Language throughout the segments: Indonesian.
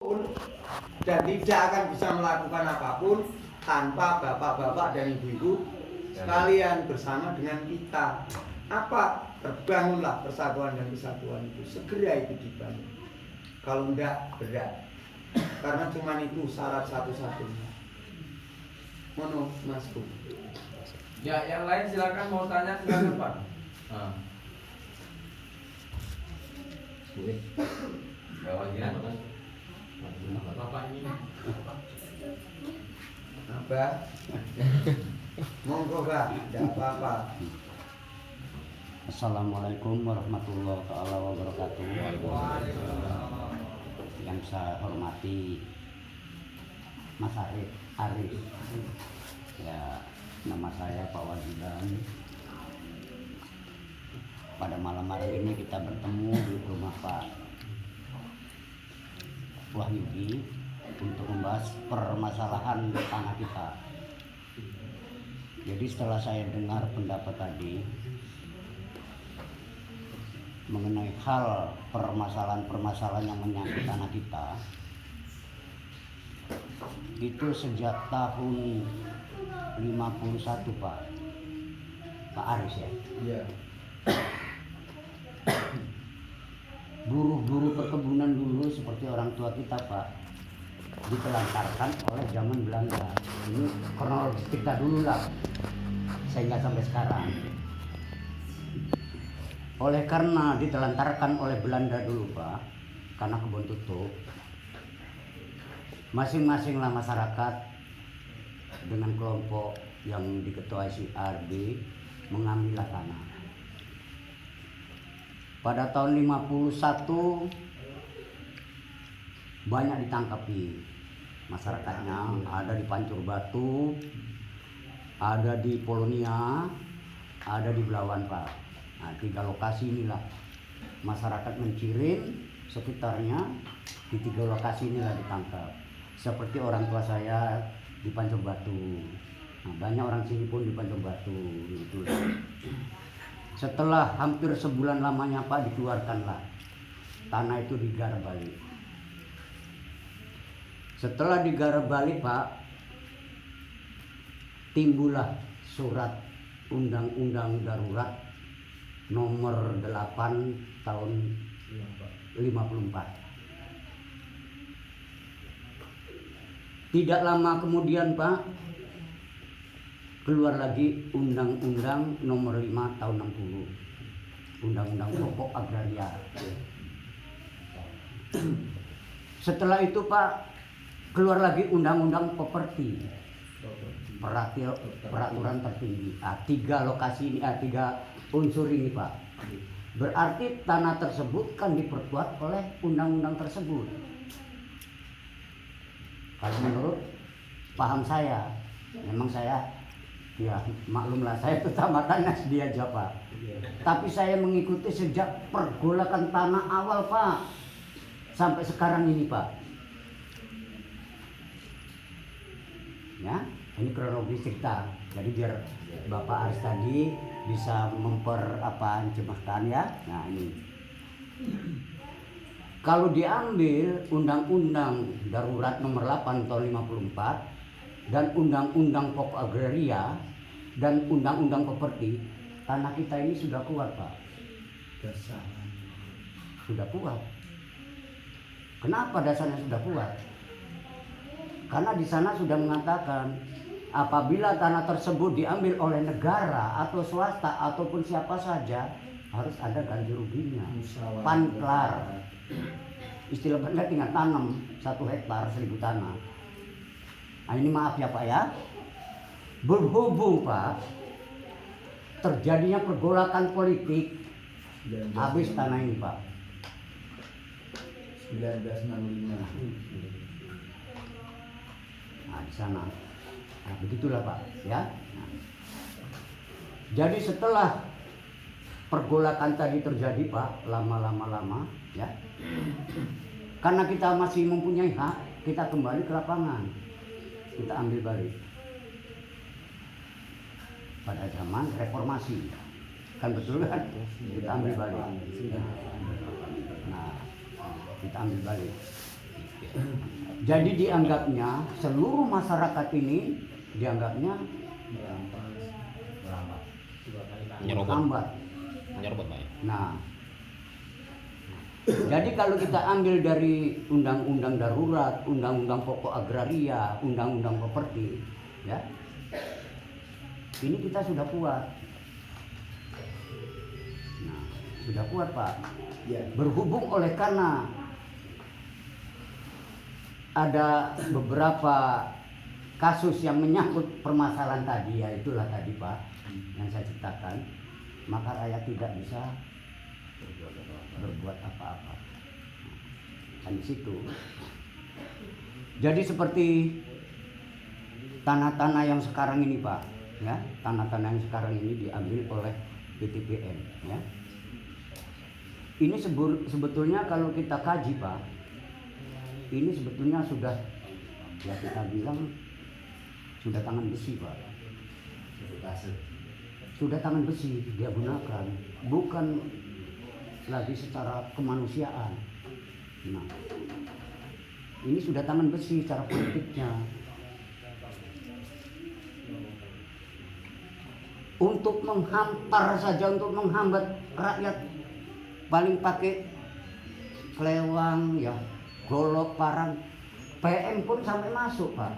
apapun dan tidak akan bisa melakukan apapun tanpa bapak-bapak dan ibu-ibu sekalian bersama dengan kita. Apa? Terbangunlah persatuan dan kesatuan itu. Segera itu dibangun. Kalau enggak, berat. Karena cuma itu syarat satu-satunya. Mono, Masku. Ya, yang lain silakan mau tanya silakan Pak. Bapak ini. Apa? Monggo Pak, tidak apa-apa. Assalamualaikum warahmatullahi wabarakatuh. Yang saya hormati Mas Arif. Ya, nama saya Pak Wajidan. Pada malam hari ini kita bertemu di rumah Pak Wahyudi untuk membahas permasalahan tanah kita. Jadi setelah saya dengar pendapat tadi mengenai hal permasalahan-permasalahan yang menyangkut tanah kita, itu sejak tahun 51 Pak Aris ya. Iya. Buruh-buruh perkebunan dulu seperti orang tua kita Pak ditelantarkan oleh zaman Belanda. Ini kronologis kita dulu lah, sehingga sampai sekarang. Oleh karena ditelantarkan oleh Belanda dulu Pak, karena kebun tutup, masing-masinglah masyarakat dengan kelompok yang diketuai si RB mengambil tanah. Pada tahun 51 banyak ditangkapi masyarakatnya, ada di Pancur Batu, ada di Polonia, ada di Belawan Pak. Nah, 3 lokasi inilah masyarakat Mencirin sekitarnya, di 3 lokasi inilah ditangkap. Seperti orang tua saya di Pancur Batu. Nah, banyak orang sini pun di Pancur Batu gitu. Setelah hampir sebulan lamanya Pak, dikeluarkanlah tanah itu digarap balik. Setelah digarap balik Pak, timbullah surat Undang-Undang Darurat nomor 8 tahun 54. Tidak lama kemudian Pak, keluar lagi Undang-Undang nomor 5 tahun 60, Undang-Undang Pokok Agraria. Setelah itu Pak, keluar lagi Undang-Undang Properti, peraturan tertinggi. 3 lokasi ini, 3 unsur ini Pak. Berarti tanah tersebut kan diperkuat oleh undang-undang tersebut. Kalau menurut paham saya, memang saya ya maklumlah, saya itu tamatannya dia aja Pak. Tapi saya mengikuti sejak pergolakan tanah awal Pak sampai sekarang ini Pak. Ya, ini kronologis cerita. Jadi biar Bapak Aris tadi bisa mencemahkan ya. Nah ini, kalau diambil Undang-Undang Darurat nomor 8 tahun 54 dan Undang-Undang Pokok Agraria dan Undang-Undang Properti, tanah kita ini sudah kuat Pak. Sudah kuat. Kenapa dasarnya sudah kuat? Karena di sana sudah mengatakan apabila tanah tersebut diambil oleh negara atau swasta ataupun siapa saja, harus ada ganti ruginya. Panklar. Istilah Belanda tinggal tanam 1 hektar 1000 tanah. Nah ini maaf ya Pak ya. Berhubung Pak terjadinya pergolakan politik, habis tanah ini Pak. 1965. Nah di sana. Nah begitulah Pak ya. Nah, jadi setelah pergolakan tadi terjadi Pak, lama ya. Karena kita masih mempunyai hak, kita kembali ke lapangan. Kita ambil balik. Pada zaman reformasi. Kan betul kan? Kita ambil balik. Nah, kita ambil balik. Jadi dianggapnya seluruh masyarakat ini dianggapnya Menyerobot. lambat. Menyerobot Pak ya. Nah, jadi kalau kita ambil dari undang-undang darurat, undang-undang pokok agraria, undang-undang properti, ya, ini kita sudah kuat. Nah, sudah kuat Pak. Ya. Berhubung oleh karena ada beberapa kasus yang menyangkut permasalahan tadi, ya itulah tadi Pak yang saya ceritakan, maka rakyat tidak bisa berbuat apa-apa. Nah, di situ. Jadi seperti tanah-tanah yang sekarang ini Pak, ya, tanah-tanah yang sekarang ini diambil oleh PTPN, ya. Ini sebetulnya kalau kita kaji Pak, ini sebetulnya sudah, ya kita bilang sudah tangan besi Pak. Sudah tangan besi dia gunakan, bukan lagi secara kemanusiaan. Nah, ini sudah tangan besi secara politiknya. Untuk menghampar saja, untuk menghambat rakyat, paling pakai kelewang, ya, golok, parang, PM pun sampai masuk Pak.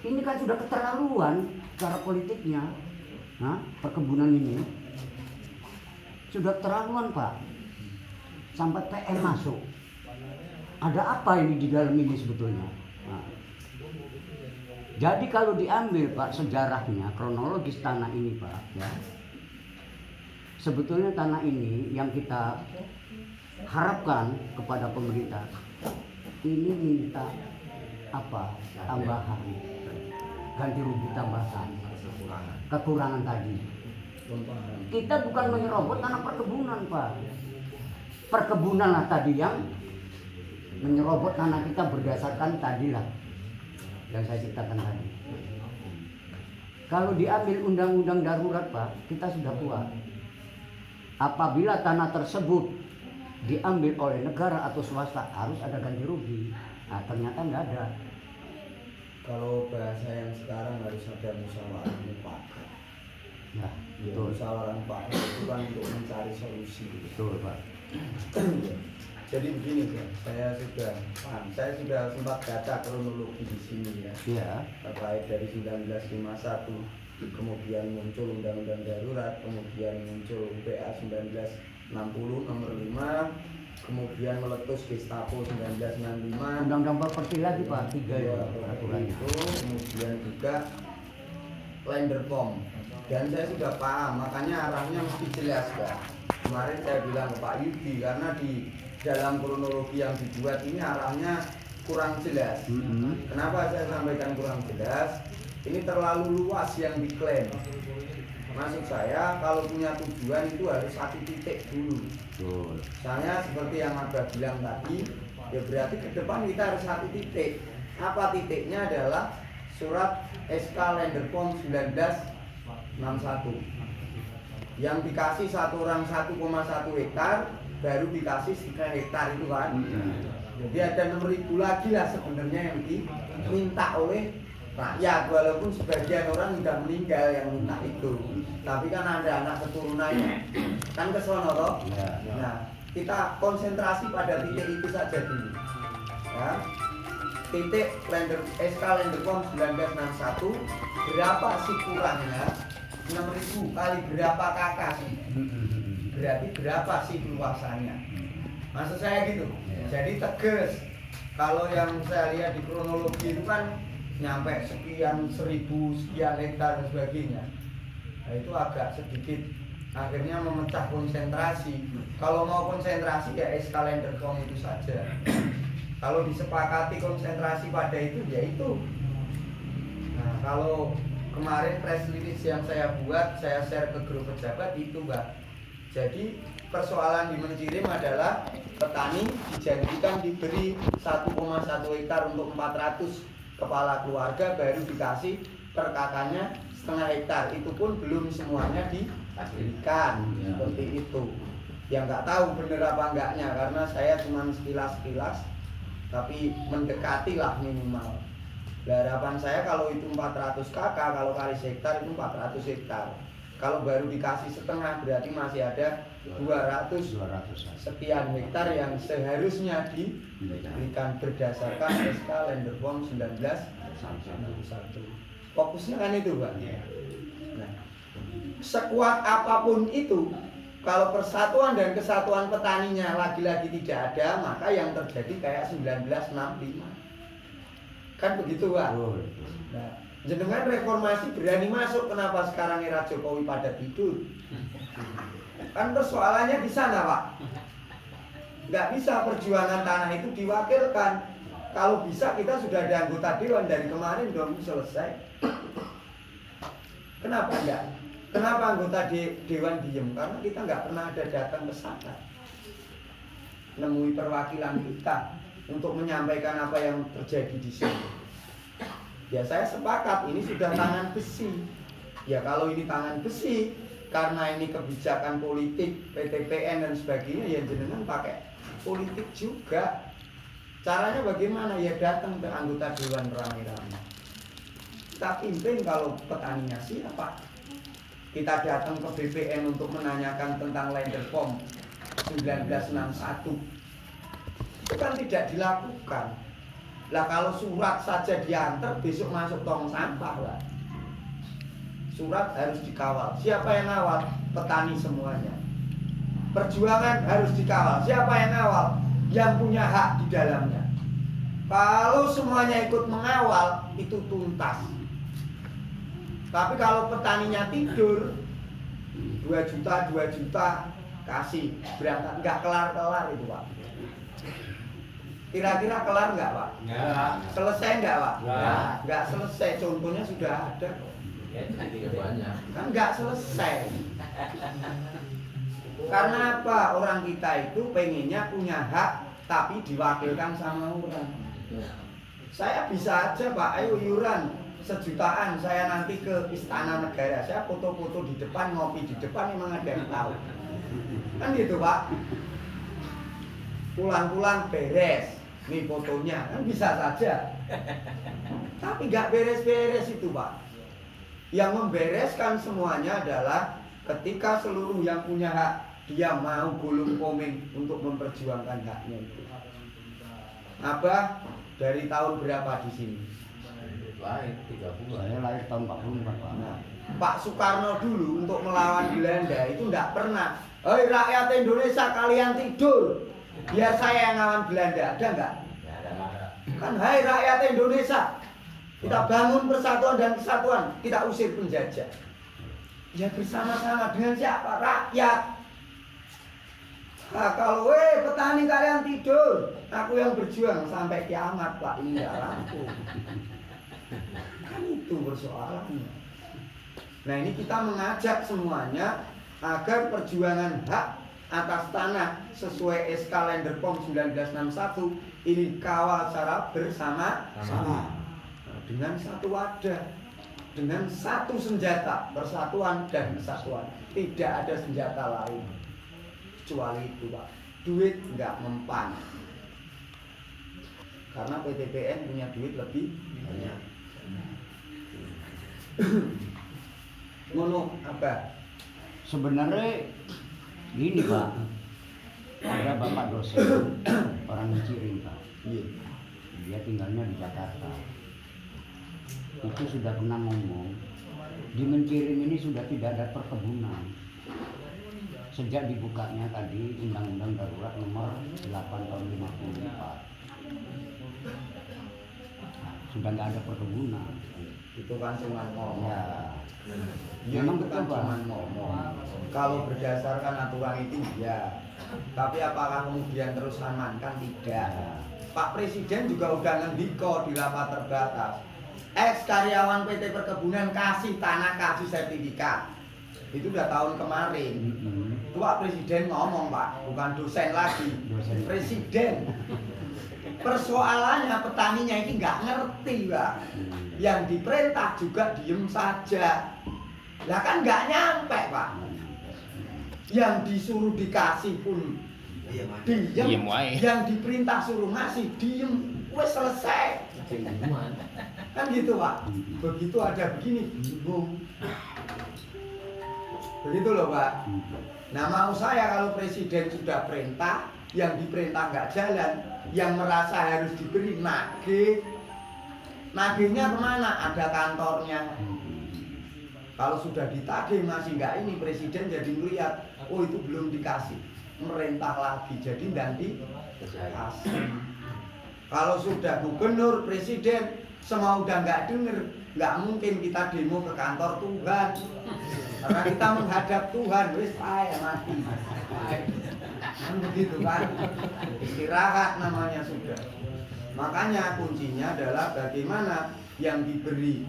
Ini kan sudah keterlaluan cara politiknya. Nah, perkebunan ini sudah keterlaluan Pak. Sampai PM masuk. Ada apa ini di dalam ini sebetulnya? Nah, jadi kalau diambil Pak sejarahnya, kronologis tanah ini Pak, ya, sebetulnya tanah ini yang kita harapkan kepada pemerintah ini minta apa? Tambahan, ganti rugi tambahan, kekurangan tadi. Kita bukan menyerobot tanah perkebunan Pak. Perkebunan lah tadi yang menyerobot tanah kita berdasarkan tadilah yang saya ceritakan tadi. Kalau diambil undang-undang darurat Pak, kita sudah kuat. Apabila tanah tersebut diambil oleh negara atau swasta harus ada ganti rugi. Nah, ternyata nggak ada. Kalau bahasa yang sekarang harus ada musyawarah mufakat. Ya, Ya, betul. musyawarah mufakat itu kan untuk mencari solusi. Betul Pak. Jadi begini Pak, saya sudah sempat baca kronologi di sini ya. Iya. Terkait dari 1951, kemudian muncul Undang-Undang Darurat, kemudian muncul UPA 1960 nomor 5, kemudian meletus Gestapo 1965. Undang-undang properti lagi Pak, 3 ya peraturannya. Itu kemudian juga Lenderpom. Dan saya sudah paham, makanya arahnya mesti jelas Pak. Kemarin saya bilang ke Pak Yudi, karena di dalam kronologi yang dibuat ini arahnya kurang jelas. Kenapa saya sampaikan kurang jelas? Ini terlalu luas yang diklaim. Maksud saya kalau punya tujuan itu harus satu titik dulu. Betul. Misalnya seperti yang Abah bilang tadi, ya berarti ke depan kita harus satu titik. Apa titiknya adalah surat SK Lenderpom 1961 yang dikasih satu orang 1,1 hektar, baru dikasih 3 hektar itu kan. Jadi ada 6.000 lagi lah sebenarnya yang diminta oleh rakyat, walaupun sebagian orang sudah meninggal yang minta itu, tapi kan ada anak keturunannya kan ke sono toh. Nah, kita konsentrasi pada titik itu saja dulu ya. Titik SK Lenderpom 1961 berapa sih kurangnya? 6.000 kali berapa kakak sih? Berarti berapa sih luasannya? Maksud saya gitu. Jadi tegas. Kalau yang saya lihat di kronologi itu kan nyampe sekian 1.000 sekian hektar dan sebagainya. Nah, itu agak sedikit akhirnya memecah konsentrasi. Kalau mau konsentrasi ya SK Lenderpom itu saja. Kalau disepakati konsentrasi pada itu ya itu. Nah, kalau kemarin press release yang saya buat, saya share ke grup pejabat itu Mbak. Jadi persoalan di Mencirim adalah petani dijanjikan diberi 1,1 hektar untuk 400 kepala keluarga, baru dikasih per kakaknya setengah hektar. Itu pun belum semuanya diberikan seperti itu. Yang nggak tahu bener apa enggaknya, karena saya cuma sekilas-sekilas tapi mendekati lah minimal. Harapan saya kalau itu 400 kakak, kalau kali hektar itu 400 hektar. Kalau baru dikasih setengah berarti masih ada 200 sekian hektar yang seharusnya diberikan berdasarkan SK Land Reform 1991. Fokusnya kan itu, Pak. Nah, sekuat apapun itu, kalau persatuan dan kesatuan petaninya lagi-lagi tidak ada, maka yang terjadi kayak 1965. Kan begitu, Pak. Nah, jenengan reformasi berani masuk, kenapa sekarang era Jokowi pada tidur? Kan persoalannya di sana, Pak. Nggak bisa perjuangan tanah itu diwakilkan. Kalau bisa kita sudah ada anggota dewan dari kemarin dong, selesai. Kenapa enggak? Kenapa anggota dewan diem? Karena kita nggak pernah ada datang ke sana, nemui perwakilan kita untuk menyampaikan apa yang terjadi di sini. Ya saya sepakat ini sudah tangan besi. Ya kalau ini tangan besi, karena ini kebijakan politik, PTPN dan sebagainya, ya jenengan pakai politik juga. Caranya bagaimana? Ya datang ke anggota dewan rame-rame. Kita pimpin kalau petaninya siapa. Kita datang ke BPN untuk menanyakan tentang Land Reform 1961. Itu kan tidak dilakukan. Lah kalau surat saja diantar, besok masuk tong sampah lah. Surat harus dikawal. Siapa yang ngawal? Petani semuanya. Perjuangan harus dikawal. Siapa yang ngawal? Yang punya hak di dalamnya. Kalau semuanya ikut mengawal, itu tuntas. Tapi kalau petaninya tidur, 2 juta kasih berangkat, nggak kelar-kelar itu, Pak. Kira-kira kelar nggak, Pak? Nggak. Selesai nggak, Pak? Nggak. Nggak selesai. Contohnya sudah ada. Ya, jadi banyak. Kan nggak selesai. Karena apa? Orang kita itu pengennya punya hak, tapi diwakilkan sama orang. Saya bisa aja, Pak, ayo iuran 1 jutaan, saya nanti ke Istana Negara, saya foto-foto di depan, ngopi di depan, memang ada yang tahu. Kan gitu, Pak. Pulang-pulang beres, nih fotonya, kan bisa saja. Tapi nggak beres-beres itu, Pak. Yang membereskan semuanya adalah ketika seluruh yang punya hak, dia mau gulung komeng untuk memperjuangkan haknya itu. Abah dari tahun berapa di sini? Lahir 30. Saya lahir tahun 44, Pak. Nah, Pak Soekarno dulu untuk melawan Belanda itu enggak pernah, "Hei rakyat Indonesia, kalian tidur, biar saya yang ngelawan Belanda." Ada enggak? Kan, "Hai rakyat Indonesia, kita bangun persatuan dan kesatuan, kita usir penjajah." Ya bersama-sama dengan siapa? Rakyat. Nah, kalau petani kalian tidur, aku yang berjuang sampai kiamat, Pak. Ini enggak rampung. Kan itu persoalannya. Nah, ini kita mengajak semuanya agar perjuangan hak atas tanah sesuai SK Land Reform 1961 ini kawal secara bersama-sama. Nah, dengan satu wadah, dengan satu senjata, persatuan dan kesatuan. Tidak ada senjata lain kecuali itu, Pak. Duit nggak mempan. Karena PTPN punya duit lebih banyak. Ngono apa? Sebenarnya gini, Pak. Ada bapak dosen orang Mencirin, Pak. Iya. Dia tinggalnya di Jakarta. Itu sudah pernah ngomong, di Mencirin ini sudah tidak ada perkebunan. Sejak dibukanya tadi Undang-Undang Darurat nomor 8 tahun 54. Nah, sudah nggak ada perkebunan. Itu kan cuma ngomong. Ya. Ya, Memang itu kan betul, Pak. cuma ngomong. Kalau berdasarkan aturan itu ya. Tapi apakah kemudian terus amankan? Tidak. Pak Presiden juga udah ngendiko di rapat terbatas. Ex karyawan PT Perkebunan kasih tanah, kasih sertifikat. Itu udah tahun kemarin. Itu Pak Presiden ngomong, Pak, bukan dosen lagi. Dosen. Presiden. Persoalannya petaninya ini nggak ngerti, Pak. Yang diperintah juga diem saja. Lah kan nggak nyampe, Pak. Yang disuruh dikasih pun Diem wae. yang diperintah suruh ngasih diem, wes selesai. Kan gitu Pak. Begitu ada begini bingung. Begitu loh Pak. Nah mau saya kalau presiden sudah perintah, yang diperintah nggak jalan, yang merasa harus diberi nagih, nagihnya kemana? Ada kantornya. Kalau sudah ditagih masih nggak ini, presiden jadi melihat, oh itu belum dikasih, merintah lagi, jadi nanti kasih. Kalau sudah gubernur, presiden, semua udah nggak denger, nggak mungkin kita demo ke kantor Tuhan, karena kita menghadap Tuhan, wis saya mati. Kan begitu kan, istirahat namanya sudah. Makanya kuncinya adalah bagaimana yang diberi,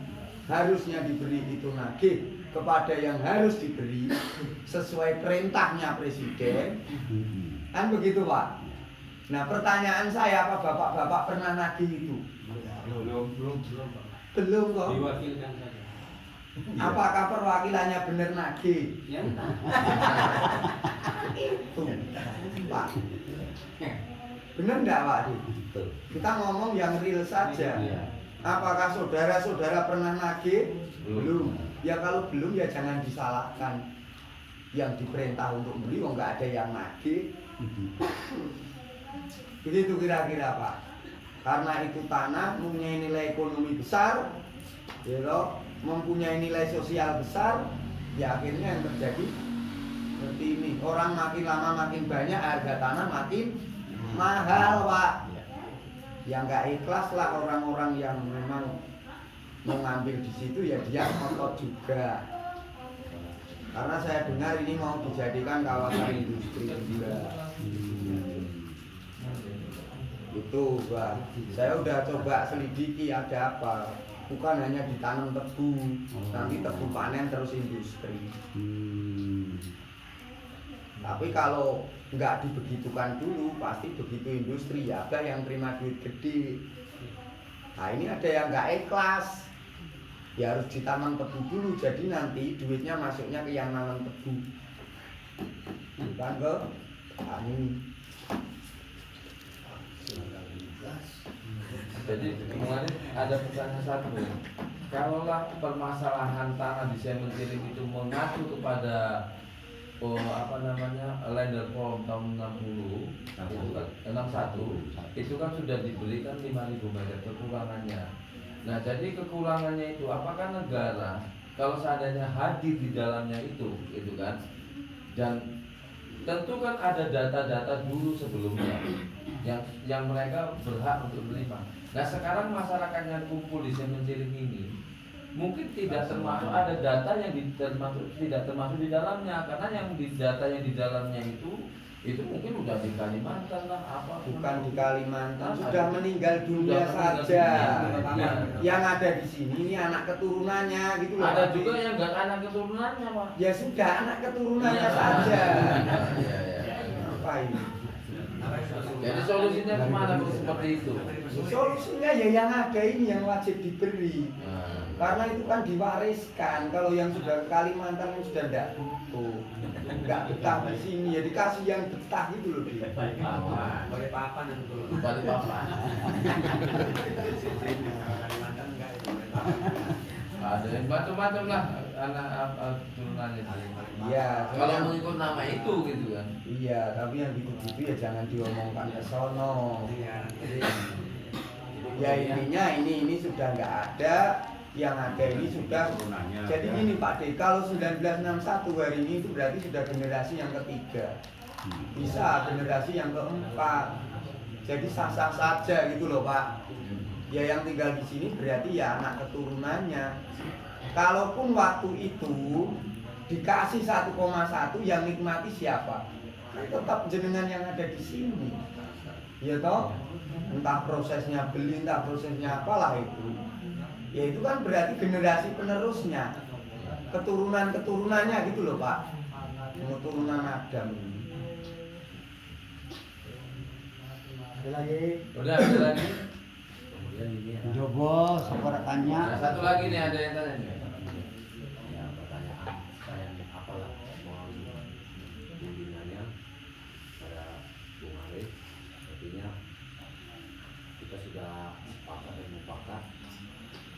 harusnya diberi itu nagih kepada yang harus diberi sesuai perintahnya presiden. Kan begitu Pak. Nah pertanyaan saya, apa bapak-bapak pernah nagih itu? Belum kok. Diwakilkan saja. Apakah perwakilannya benar nagih? Ya. Itu Pak. Benar enggak Pak? Kita ngomong yang real saja. Apakah saudara-saudara pernah nagih? Belum. Ya kalau belum ya jangan disalahkan. Yang diperintah untuk beli, oh nggak ada yang nagih. Begitu kira-kira Pak. Karena itu tanah mempunyai nilai ekonomi besar, ya, mempunyai nilai sosial besar, ya akhirnya yang terjadi seperti ini. Orang makin lama makin banyak, harga tanah makin mahal Pak. Yang nggak ikhlas lah orang-orang yang memang mau ngambil di situ, ya dia ngotot juga. Karena saya dengar ini mau dijadikan kawasan industri juga. Itu Pak. Saya udah coba selidiki ada apa. Bukan hanya ditanam tebu, nanti tebu panen terus industri. Tapi kalau nggak dibegitukan dulu, pasti begitu industri ya ada yang terima duit gede. Nah ini ada yang nggak ikhlas, ya harus ditanam tebu dulu, jadi nanti duitnya masuknya ke yang nanam tebu, bukan ke tani. Jadi kemarin ada pertanyaan satu, kalaulah permasalahan tanah di Sementilin itu mengacu kepada Lender Form tahun 60 itu kan 61 itu kan sudah diberikan 5.000 meter kekurangannya. Nah jadi kekurangannya itu apakah negara kalau seandainya hadir di dalamnya itu kan, dan tentu kan ada data-data dulu sebelumnya yang mereka berhak untuk menerima. Nah sekarang masyarakat yang kumpul di Sementilin ini mungkin tidak termasuk, ada data yang tidak termasuk di dalamnya, karena yang di data yang di dalamnya itu mungkin udah di Kalimantan lah apa. Bukan di Kalimantan, sudah meninggal dunia saja. Yang ada di sini ini anak keturunannya gitu loh. Ada juga yang nggak anak keturunannya Pak. Ya sudah anak keturunannya saja. Apa ini? Jadi solusinya kemana kalau seperti itu? Solusinya ya yang ada ini yang wajib diberi. Karena itu kan diwariskan. Kalau yang sudah ke Kalimantan yang sudah tidak butuh, nggak betah di sini, ya dikasih yang betah gitu loh dia. Balik papan itu. Balik papan. Ada yang macam-macam lah anak turunannya. Iya. Kalau mengikut nama itu gitu kan. Iya, tapi yang gitu-gitu ya jangan diomongkan ke sono. Ya intinya ini sudah nggak ada. Yang ada ini sudah. Jadi gini Pak D, kalau 1961 hari ini itu berarti sudah generasi yang ketiga, bisa generasi yang keempat. Jadi sah-sah saja gitu loh Pak. Ya yang tinggal di sini berarti ya anak keturunannya. Kalaupun waktu itu dikasih 1,1 yang nikmati siapa? Kan tetap jenengan yang ada di sini. Ya toh? Entah prosesnya beli, entah prosesnya apalah itu. Ya itu kan berarti generasi penerusnya, keturunan-keturunannya gitu loh Pak. Keturunan Adam. Ada lagi? Udah ada lagi. Coba saudara tanya. Nah, satu lagi nih ada yang tanya nih. Ya pertanyaan saya apalah mohon bimbingannya pada sepakat dan mufakat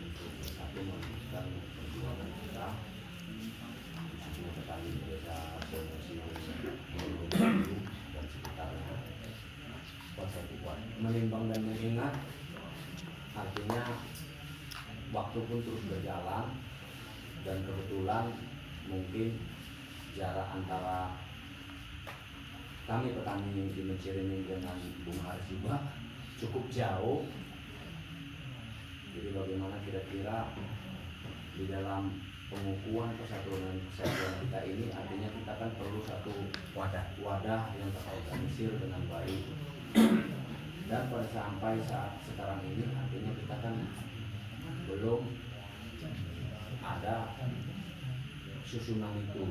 untuk bersatu melanjutkan perjuangan kita khususnya petani di desa Promosi dan sekitarnya. Bersatu kuat, menimbang dan mengingat, artinya waktu pun terus berjalan dan kebetulan mungkin jarak antara kami petani di Menciriming dengan Bung Haris juga cukup jauh. Jadi bagaimana kira-kira di dalam pengukuhan persatuan dan kesatuan kita ini, artinya kita kan perlu satu wadah yang terorganisir dengan baik. Dan pada sampai saat sekarang ini artinya kita kan belum ada susunan itu.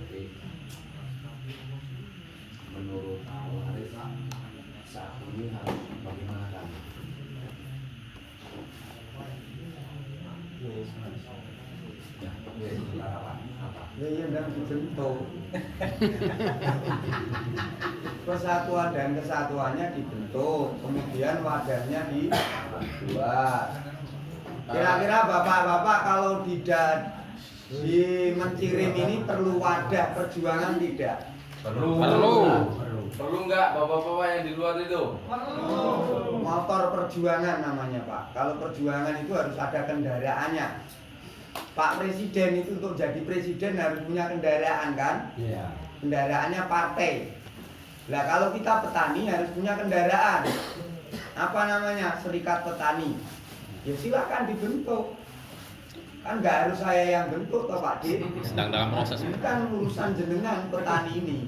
Jadi menurut Bung Haris saat ini harus bagaimana kan? Ya dan dibentuk. Persatuan dan kesatuannya dibentuk, kemudian wadahnya dibuat. Kira-kira bapak-bapak kalau tidak di Mencirim ini perlu wadah perjuangan tidak? Perlu nggak bapak-bapak yang di luar itu? Motor perjuangan namanya Pak. Kalau perjuangan itu harus ada kendaraannya. Pak Presiden itu untuk jadi presiden harus punya kendaraan kan? Iya. Kendaraannya partai. Nah kalau kita petani harus punya kendaraan. Apa namanya? Serikat Petani. Ya silakan dibentuk. Kan nggak harus saya yang bentuk toh Pak D. Sedang dalam proses. Ini kan urusan jenengan petani ini.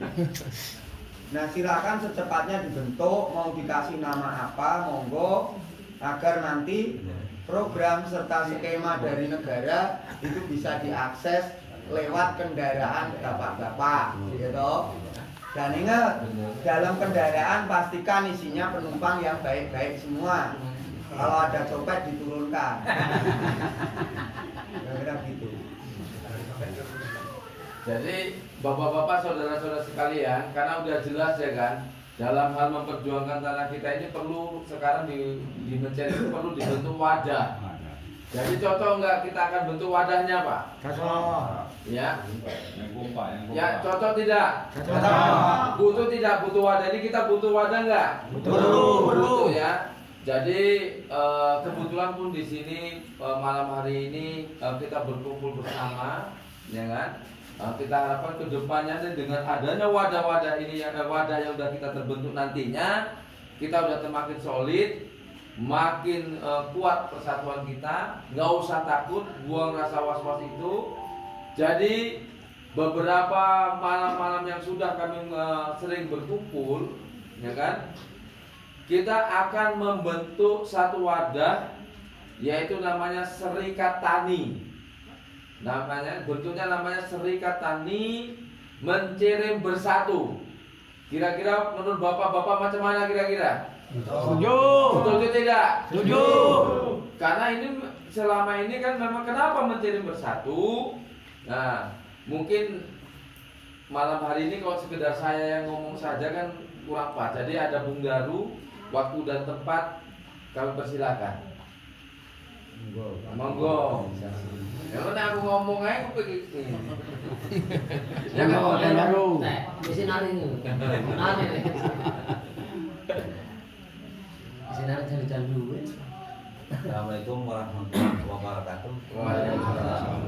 Nah silakan secepatnya dibentuk. Mau dikasih nama apa? Monggo. Agar nanti program serta skema dari negara itu bisa diakses lewat kendaraan bapak-bapak, gitu. Dan ingat, dalam kendaraan pastikan isinya penumpang yang baik-baik semua. Kalau ada copet diturunkan. Kira-kira gitu. Jadi bapak-bapak, saudara-saudara sekalian, karena udah jelas ya kan, dalam hal memperjuangkan tanah kita ini perlu sekarang di Mencari itu perlu dibentuk wadah. Jadi cocok nggak kita akan bentuk wadahnya Pak? Cocok. Ya. Ya cocok tidak? Cocok. Butuh tidak butuh wadah ini, kita butuh wadah nggak? Butuh ya. Jadi kebetulan pun di sini malam hari ini kita berkumpul bersama, ya kan? Kita harapkan kedepannya dengan adanya wadah-wadah ini, wadah yang sudah kita terbentuk nantinya, kita sudah semakin solid, makin kuat persatuan kita, nggak usah takut, buang rasa was-was itu. Jadi beberapa malam-malam yang sudah kami sering berkumpul, ya kan, kita akan membentuk satu wadah, yaitu namanya Serikat Tani. Bentuknya namanya Serikat Tani Mencirim Bersatu. Kira-kira menurut bapak-bapak macam mana kira-kira? Setuju. Setuju tidak? Setuju. Karena ini selama ini kan memang kenapa Mencirim Bersatu? Nah, mungkin malam hari ini kalau sekedar saya yang ngomong saja kan kurang pas. Jadi ada Bung Daru, waktu dan tempat kami persilakan. Monggo. Ya udah aku ngomong aja aku begini. Ya Monggo, kan Daru. Mesin nari ini. Nari. Mesin nari cari duit. Assalamualaikum warahmatullahi wabarakatuh. Waalaikumsalam.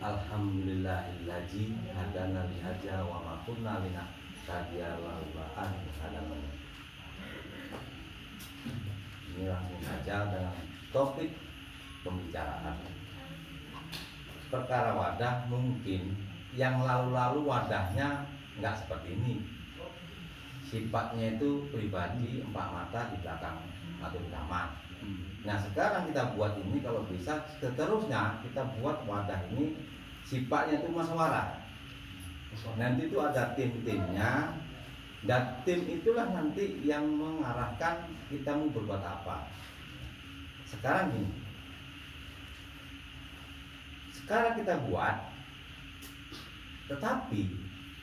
Alhamdulillahillazi hadana li hadza wa ma kunna linahtadiya laula an hadana. Ini langsung saja dalam topik pembicaraan. Perkara wadah mungkin yang lalu-lalu wadahnya nggak seperti ini. Sifatnya itu pribadi, empat mata di belakang atau di kamar. Nah sekarang kita buat ini kalau bisa seterusnya kita buat wadah ini sifatnya itu musyawarah. Nanti itu ada tim-timnya dan tim itulah nanti yang mengarahkan kita mau berbuat apa. Sekarang ini, sekarang kita buat, tetapi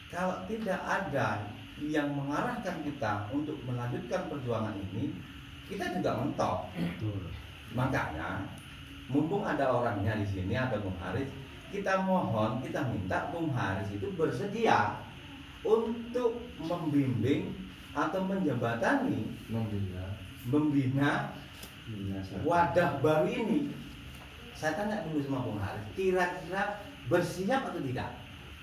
kalau tidak ada yang mengarahkan kita untuk melanjutkan perjuangan ini, kita juga mentok. Makanya mumpung ada orangnya di sini, ada Bung Haris, kita mohon, kita minta Bung Haris itu bersedia untuk membimbing atau menjembatani, membina wadah baru ini. Saya tanya dulu sama Bung Haris, kira-kira bersiap atau tidak?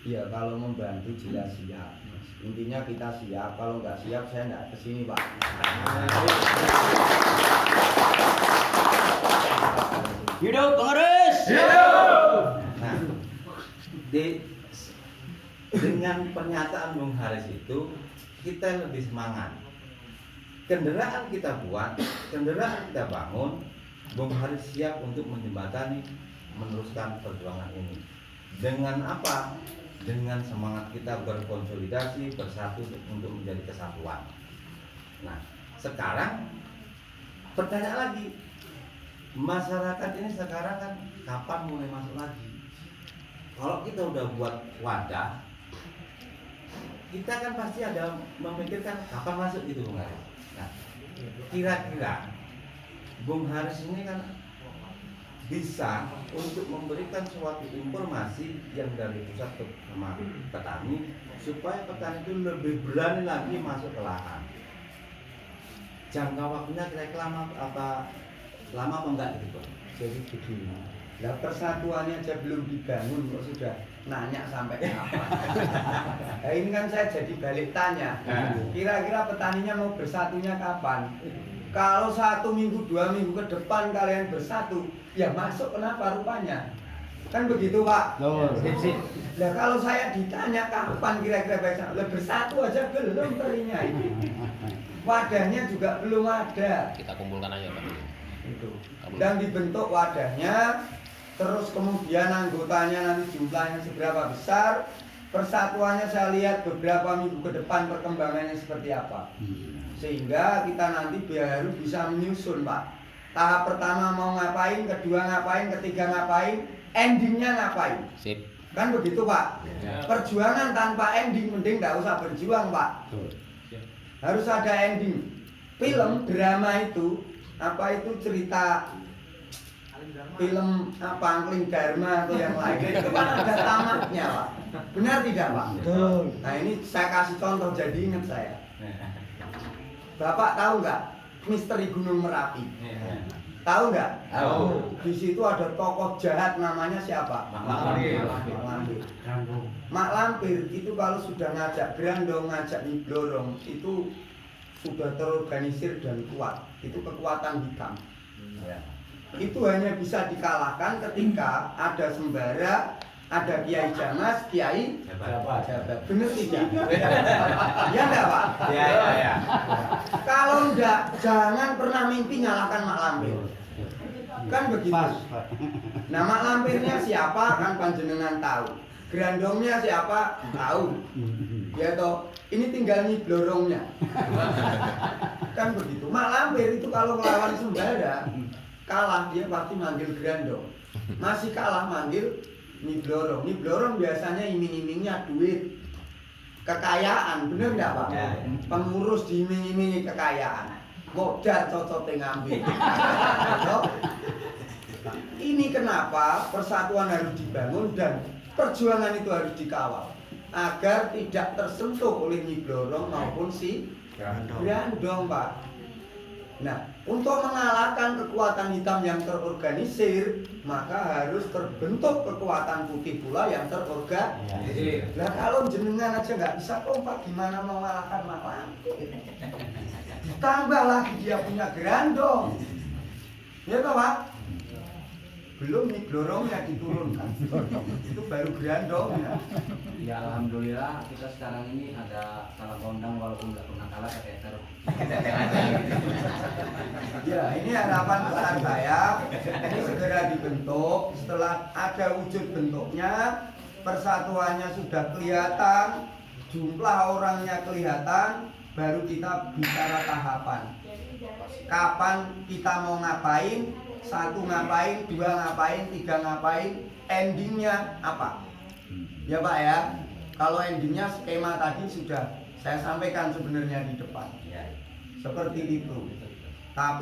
Ya kalau membantu jelas siap. Intinya kita siap, kalau nggak siap saya nggak kesini Pak. Hidup Bang Haris. Nah, dengan pernyataan Bung Haris itu kita lebih semangat. Kendaraan kita buat, kendaraan kita bangun, Bung Haris siap untuk menjembatani, meneruskan perjuangan ini. Dengan apa? Dengan semangat kita berkonsolidasi, bersatu untuk menjadi kesatuan. Nah, sekarang pertanyaan lagi, masyarakat ini sekarang kan kapan mulai masuk lagi? Kalau kita udah buat wadah, kita kan pasti ada memikirkan kapan masuk gitu Bung Haris. Nah, kira-kira Bung Haris ini kan bisa untuk memberikan suatu informasi yang dari pusat ke petani supaya petani itu lebih berani lagi masuk ke lahan. Jangka waktunya kira-kira lama apa enggak gitu Bang? Jadi begini, lah persatuannya aja belum dibangun kok sudah nanya sampai kapan? Nah, ini kan saya jadi balik tanya, kira-kira petaninya mau bersatunya kapan? Kalau 1 minggu 2 minggu ke depan kalian bersatu, ya masuk kenapa rupanya? Kan begitu Pak? Nah kalau saya ditanya kapan kira-kira bersatu aja belum terinya ini. Wadahnya juga belum ada. Kita kumpulkan aja Pak. Itu. Dan dibentuk wadahnya, terus kemudian anggotanya nanti jumlahnya seberapa besar, persatuannya saya lihat beberapa minggu ke depan perkembangannya seperti apa. Sehingga kita nanti baru bisa menyusun Pak. Tahap pertama mau ngapain, kedua ngapain, ketiga ngapain, endingnya ngapain. Sip. Kan begitu Pak. Perjuangan tanpa ending mending nggak usah berjuang Pak. Harus ada ending. Film drama itu apa itu cerita film apa Angling Dharma atau yang lain itu kan ada tamatnya Pak. Benar tidak Pak? Nah ini saya kasih contoh jadi ingat saya. Bapak tahu nggak Misteri Gunung Merapi? Tahu nggak? Tahu. Di situ ada tokoh jahat namanya siapa? Mak Lampir. Mak Lampir itu kalau sudah ngajak Grandong, ngajak Nyiblorong itu sudah terorganisir dan kuat. Itu kekuatan hitam. Itu hanya bisa dikalahkan ketika ada sembara, ada Kiai Jamas, Kiai Jabat. Bener tidak? Ya enggak Pak? Ya. Kalau enggak, jangan pernah mimpi nyalakan Mak Lampir. Kan begitu. Nah Mak Lampirnya siapa kan panjenengan tahu. Grandongnya siapa tahu. Ya toh, ini tinggal Nyiblorongnya. Kan begitu. Mak Lampir itu kalau melawan sembara kalah dia pasti manggil Grandong. Masih kalah manggil Nyiblorong. Nyiblorong biasanya iming-imingnya duit, kekayaan, bener nggak Pak? Pengurus diiming-imingi kekayaan, modal cocote ngambil. Ini kenapa persatuan harus dibangun dan perjuangan itu harus dikawal agar tidak tersentuh oleh Nyiblorong maupun si Grandong Pak. Nah, untuk mengalahkan kekuatan hitam yang terorganisir, maka harus terbentuk kekuatan putih pula yang terorganisir. Nah, kalau jenengan aja nggak bisa kompak, gimana mau mengalahkan Mak Lampir? Tambah lagi dia punya Grandong, ya toh Pak? Belum Nyiblorongnya diturunkan, itu baru Grandongnya. Ya alhamdulillah kita sekarang ini ada kalah kondang walaupun nggak pernah kalah kayak Ya ini harapan besar saya, ini segera dibentuk. Setelah ada wujud bentuknya, persatuannya sudah kelihatan, jumlah orangnya kelihatan, baru kita bicara tahapan. Kapan kita mau ngapain, 1 ngapain, 2 ngapain, 3 ngapain, endingnya apa? Ya Pak ya, kalau endingnya skema tadi sudah saya sampaikan sebenarnya di depan. Seperti itu. Tapi